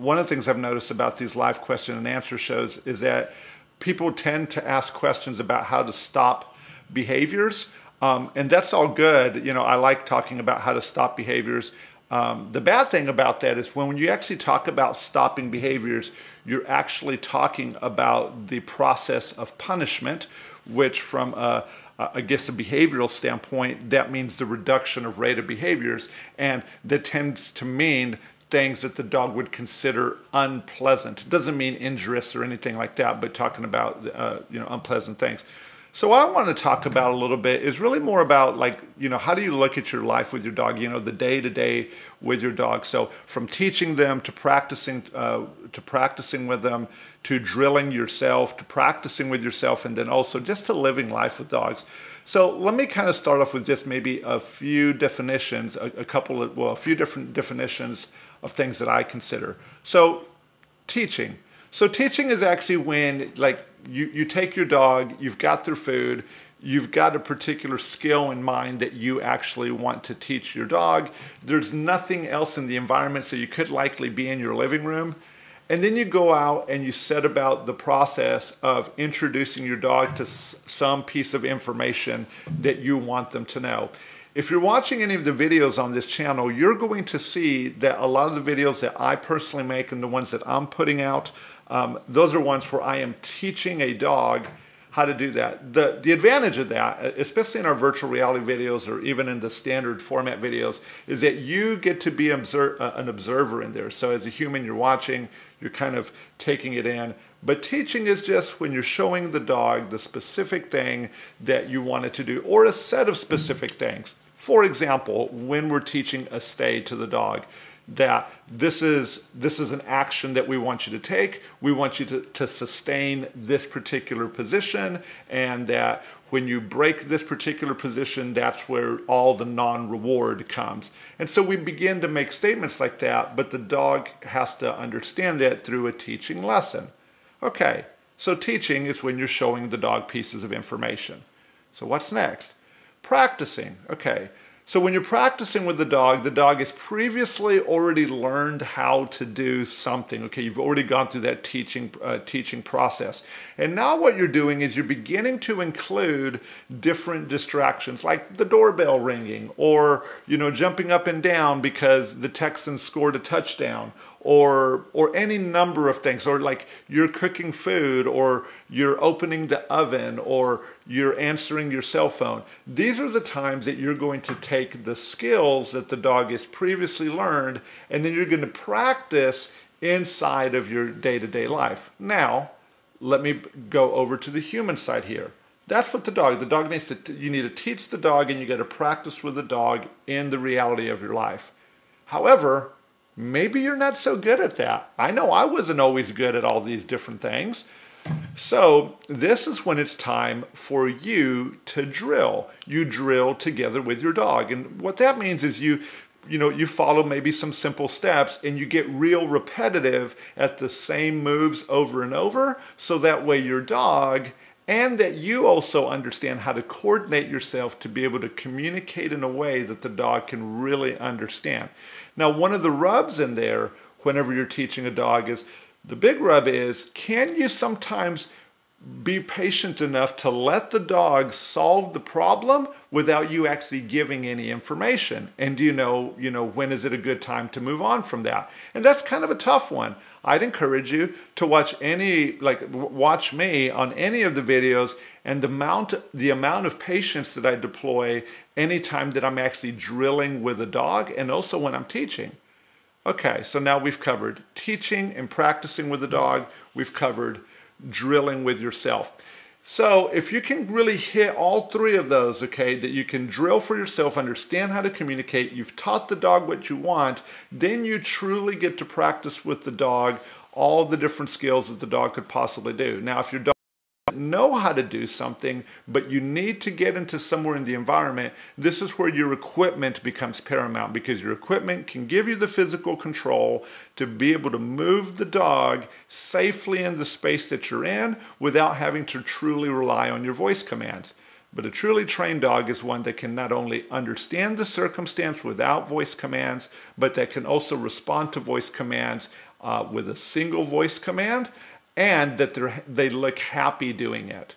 one of the things I've noticed about these live question and answer shows is that people tend to ask questions about how to stop behaviors. And that's all good. You know, I like talking about how to stop behaviors. The bad thing about that is when you actually talk about stopping behaviors, you're actually talking about the process of punishment, which from I guess a behavioral standpoint, that means the reduction of rate of behaviors. And that tends to mean things that the dog would consider unpleasant. It doesn't mean injurious or anything like that, but talking about unpleasant things. So what I want to talk about a little bit is really more about, like, how do you look at your life with your dog, the day-to-day with your dog. So from teaching them to practicing with them, to drilling yourself, to practicing with yourself, and then also just to living life with dogs. So let me kind of start off with just maybe a few definitions, a few different definitions of things that I consider. So teaching. So teaching is actually when, like, you take your dog, you've got their food, you've got a particular skill in mind that you actually want to teach your dog. There's nothing else in the environment, so you could likely be in your living room. And then you go out and you set about the process of introducing your dog to some piece of information that you want them to know. If you're watching any of the videos on this channel, you're going to see that a lot of the videos that I personally make and the ones that I'm putting out, those are ones where I am teaching a dog how to do that. The advantage of that, especially in our virtual reality videos or even in the standard format videos, is that you get to be an observer in there. So as a human, you're watching, you're kind of taking it in. But teaching is just when you're showing the dog the specific thing that you want it to do, or a set of specific things. For example, when we're teaching a stay to the dog, that this is an action that we want you to take. We want you to sustain this particular position, and that when you break this particular position, that's where all the non-reward comes. And so we begin to make statements like that, but the dog has to understand that through a teaching lesson. Okay, so teaching is when you're showing the dog pieces of information. So what's next? Practicing. Okay. So when you're practicing with the dog has previously already learned how to do something. Okay, you've already gone through that teaching process. And now what you're doing is you're beginning to include different distractions, like the doorbell ringing, or jumping up and down because the Texans scored a touchdown, or any number of things, or like you're cooking food, or you're opening the oven, or you're answering your cell phone. These are the times that you're going to take the skills that the dog has previously learned, and then you're going to practice inside of your day-to-day life. Now, let me go over to the human side here. That's what the dog needs to, you need to teach the dog, and you got to practice with the dog in the reality of your life. However, maybe you're not so good at that. I know I wasn't always good at all these different things. So this is when it's time for you to drill. You drill together with your dog. And what that means is you follow maybe some simple steps, and you get real repetitive at the same moves over and over, so that way your dog, and that you also understand how to coordinate yourself to be able to communicate in a way that the dog can really understand. Now, one of the rubs in there whenever you're teaching a dog is, the big rub is, can you sometimes be patient enough to let the dog solve the problem without you actually giving any information? And do you know, when is it a good time to move on from that? And that's kind of a tough one. I'd encourage you to watch watch me on any of the videos, and the amount of patience that I deploy anytime that I'm actually drilling with a dog, and also when I'm teaching. Okay, so now we've covered teaching and practicing with the dog. We've covered drilling with yourself. So if you can really hit all three of those, okay, that you can drill for yourself, understand how to communicate, you've taught the dog what you want, then you truly get to practice with the dog all the different skills that the dog could possibly do. Now, if your dog doesn't know how to do something, but you need to get into somewhere in the environment, this is where your equipment becomes paramount, because your equipment can give you the physical control to be able to move the dog safely in the space that you're in without having to truly rely on your voice commands. But a truly trained dog is one that can not only understand the circumstance without voice commands, but that can also respond to voice commands with a single voice command, and that they look happy doing it.